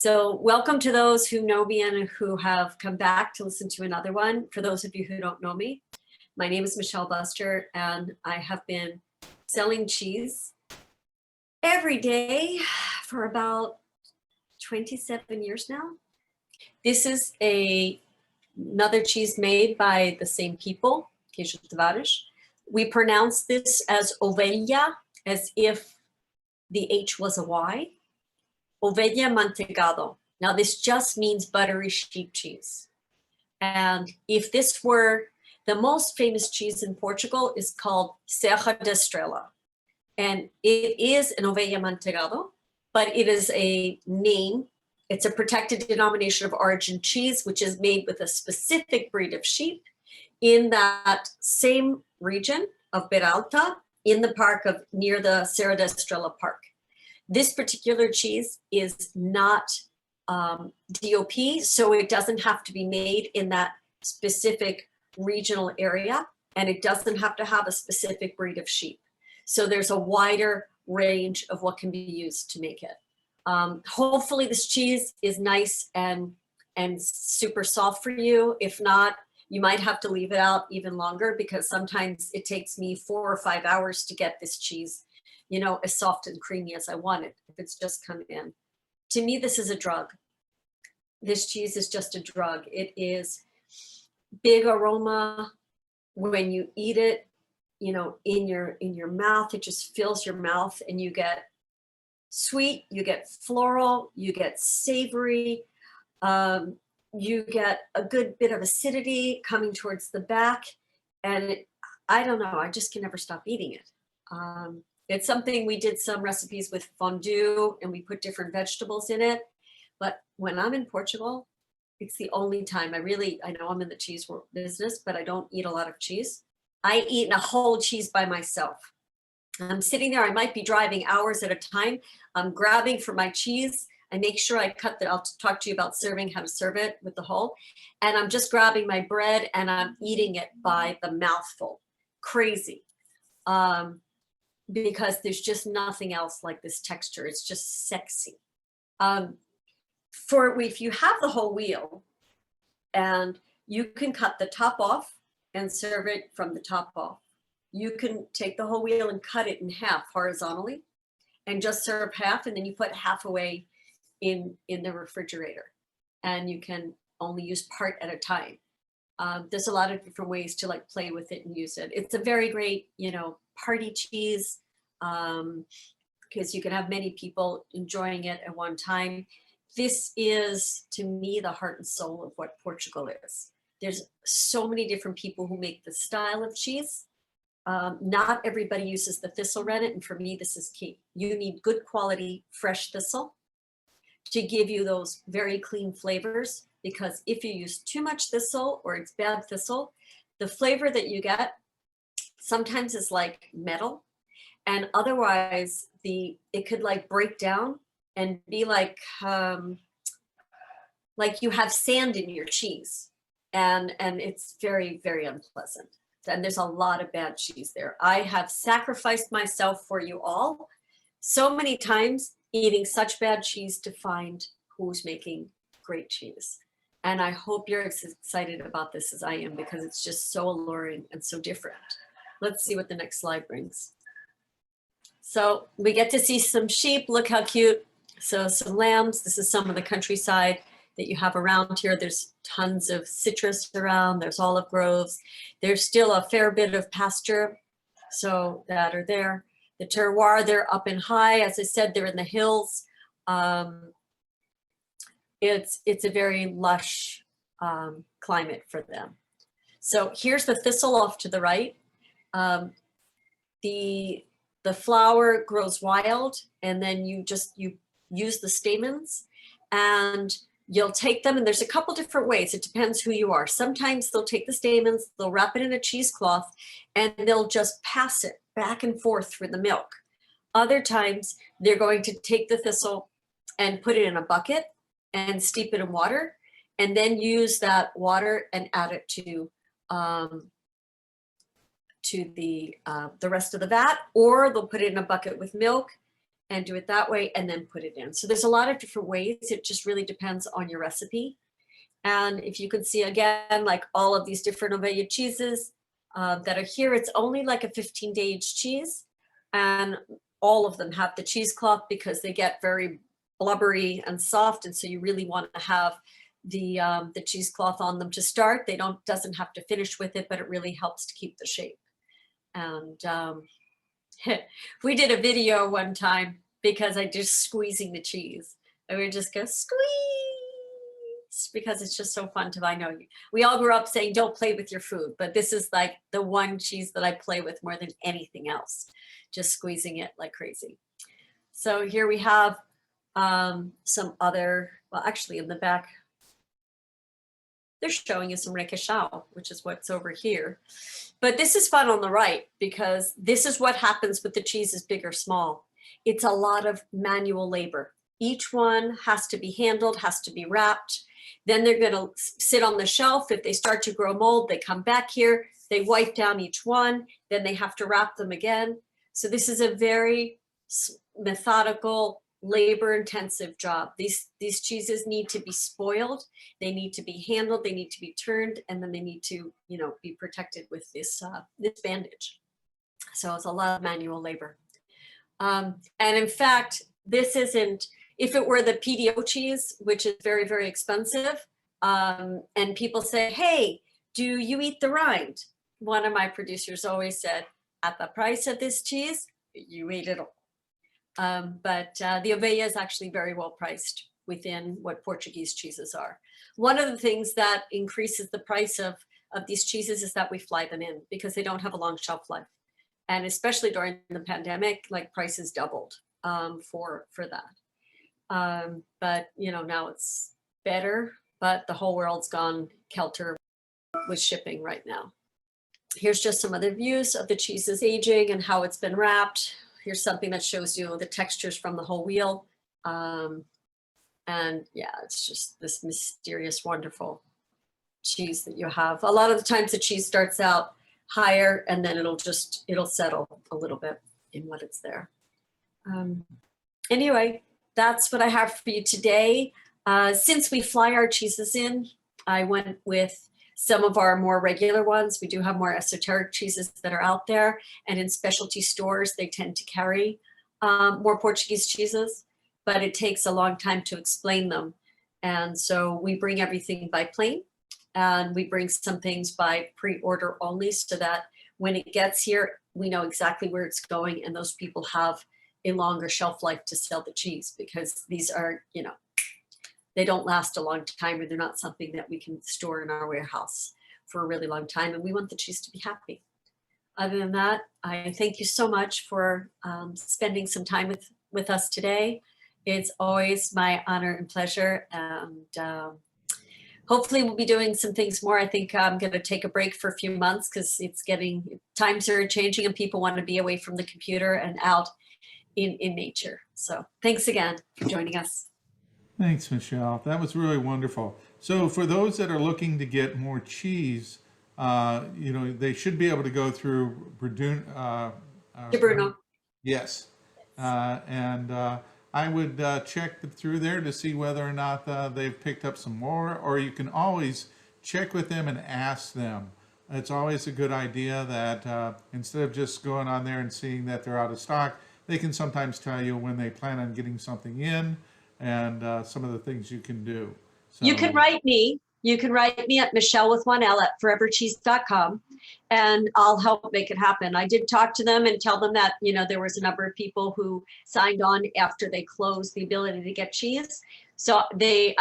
So welcome to those who know me and who have come back to listen to another one. For those of you who don't know me, my name is Michele Buster, and I have been selling cheese every day for about 27 years now. This is another cheese made by the same people, queijo de varas. We pronounce this as Ovelha, as if the H was a Y. Ovelha Amanteigado. Now this just means buttery sheep cheese. And if this were the most famous cheese in Portugal is called Serra da Estrela. And it is an Ovelha Amanteigado, but it is a name. It's a protected denomination of origin cheese, which is made with a specific breed of sheep in that same region of Peralta, in the park of near the Serra da Estrela park. This particular cheese is not DOP, so it doesn't have to be made in that specific regional area, and it doesn't have to have a specific breed of sheep. So there's a wider range of what can be used to make it. Hopefully this cheese is nice and super soft for you. If not, you might have to leave it out even longer, because sometimes it takes me 4 or 5 hours to get this cheese, you know, as soft and creamy as I want it, if it's just come in. To me, this is a drug. This cheese is just a drug. It is big aroma. When you eat it, you know, in your mouth, it just fills your mouth, and you get sweet, you get floral, you get savory, you get a good bit of acidity coming towards the back. And I don't know, I just can never stop eating it. It's something, we did some recipes with fondue and we put different vegetables in it. But when I'm in Portugal, it's the only time I know I'm in the cheese business, but I don't eat a lot of cheese. I eat a whole cheese by myself. I'm sitting there, I might be driving hours at a time. I'm grabbing for my cheese. I make sure I cut that. I'll talk to you about serving, how to serve it with the whole. And I'm just grabbing my bread and I'm eating it by the mouthful. Crazy. Because there's just nothing else like this texture. It's just sexy. If you have the whole wheel, and you can cut the top off and serve it from the top off. You can take the whole wheel and cut it in half horizontally and just serve half, and then you put half away in the refrigerator, and you can only use part at a time. There's a lot of different ways to like play with it and use it. It's a very great, you know, party cheese, because you can have many people enjoying it at one time. This is, to me, the heart and soul of what Portugal is. There's so many different people who make this style of cheese. Not everybody uses the thistle rennet, and for me, this is key. You need good quality, fresh thistle to give you those very clean flavors, because if you use too much thistle or it's bad thistle, the flavor that you get sometimes is like metal, and otherwise it could like break down and be like you have sand in your cheese, and it's very, very unpleasant. And there's a lot of bad cheese there. I have sacrificed myself for you all so many times, eating such bad cheese to find who's making great cheese. And I hope you're as excited about this as I am, because it's just so alluring and so different. Let's see what the next slide brings. So we get to see some sheep. Look how cute. So some lambs. This is some of the countryside that you have around here. There's tons of citrus around. There's olive groves. There's still a fair bit of pasture, so that are there. The terroir, they're up and high. As I said, they're in the hills. It's a very lush climate for them. So here's the thistle off to the right. The flower grows wild, and then you use the stamens, and you'll take them, and there's a couple different ways. It depends who you are. Sometimes they'll take the stamens, they'll wrap it in a cheesecloth, and they'll just pass it back and forth through the milk. Other times they're going to take the thistle and put it in a bucket and steep it in water, and then use that water and add it to the rest of the vat, or they'll put it in a bucket with milk and do it that way and then put it in. So there's a lot of different ways. It just really depends on your recipe. And if you can see again, like all of these different Ovelha cheeses that are here, it's only like a 15-day aged cheese. And all of them have the cheesecloth because they get very blubbery and soft. And so you really want to have the cheesecloth on them to start. They doesn't have to finish with it, but it really helps to keep the shape. And we did a video one time because I just squeezing the cheese. I would just go squeeze because it's just so fun to, I know we all grew up saying don't play with your food, but this is like the one cheese that I play with more than anything else, just squeezing it like crazy. So here we have some other, well, actually in the back, they're showing you some requesão, which is what's over here. But this is fun on the right because this is what happens with the cheeses, big or small. It's a lot of manual labor. Each one has to be handled, has to be wrapped. Then they're going to sit on the shelf. If they start to grow mold, they come back here, they wipe down each one, then they have to wrap them again. So this is a very methodical, labor-intensive job. These cheeses need to be spoiled, they need to be handled, they need to be turned, and then they need to, you know, be protected with this this bandage. So it's a lot of manual labor. And in fact, this isn't, if it were the PDO cheese, which is very, very expensive, and people say, hey, do you eat the rind? One of my producers always said, at the price of this cheese, you eat it all. But the Ovelha is actually very well priced within what Portuguese cheeses are. One of the things that increases the price of these cheeses is that we fly them in because they don't have a long shelf life. And especially during the pandemic, like prices doubled for that. But you know, now it's better, but the whole world's gone kelter with shipping right now. Here's just some other views of the cheese's aging and how it's been wrapped. Here's something that shows you the textures from the whole wheel. And yeah, it's just this mysterious, wonderful cheese that you have. A lot of the times the cheese starts out higher and then it'll settle a little bit in what it's there. Anyway, that's what I have for you today. Since we fly our cheeses in, I went with some of our more regular ones. We do have more esoteric cheeses that are out there, and in specialty stores, they tend to carry more Portuguese cheeses, but it takes a long time to explain them. And so we bring everything by plane, and we bring some things by pre-order only so that when it gets here, we know exactly where it's going, and those people have a longer shelf life to sell the cheese because these are, you know, they don't last a long time, or they're not something that we can store in our warehouse for a really long time. And we want the cheese to be happy. Other than that, I thank you so much for spending some time with us today. It's always my honor and pleasure. And hopefully we'll be doing some things more. I think I'm going to take a break for a few months because times are changing and people want to be away from the computer and out in nature. So thanks again for joining us. Thanks, Michele. That was really wonderful. So for those that are looking to get more cheese, you know, they should be able to go through Bruno. Yes. And I would check through there to see whether or not they've picked up some more, or you can always check with them and ask them. It's always a good idea that instead of just going on there and seeing that they're out of stock, they can sometimes tell you when they plan on getting something in, and some of the things you can do. So, you can write me. You can write me at Michele with one L at forevercheese.com, and I'll help make it happen. I did talk to them and tell them that, you know, there was a number of people who signed on after they closed the ability to get cheese. So they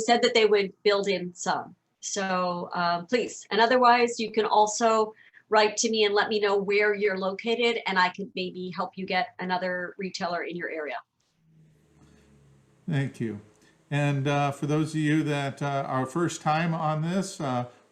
said that they would build in some. So please, and otherwise you can also write to me and let me know where you're located, and I could maybe help you get another retailer in your area. thank you. And for those of you that are first time on this,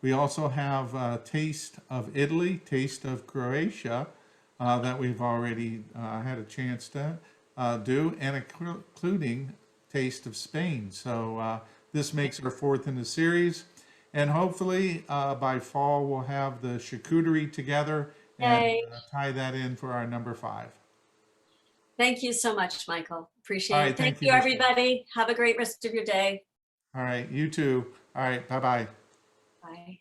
we also have Taste of Italy, Taste of Croatia, that we've already had a chance to do, and including Taste of Spain. So this makes our fourth in the series. And hopefully by fall, we'll have the charcuterie together and tie that in for our number 5. Thank you so much, Michael. Appreciate All it. right, Thank thank you, you, Michelle. everybody. Have a great rest of your day. All right, you too. All right, bye-bye. Bye.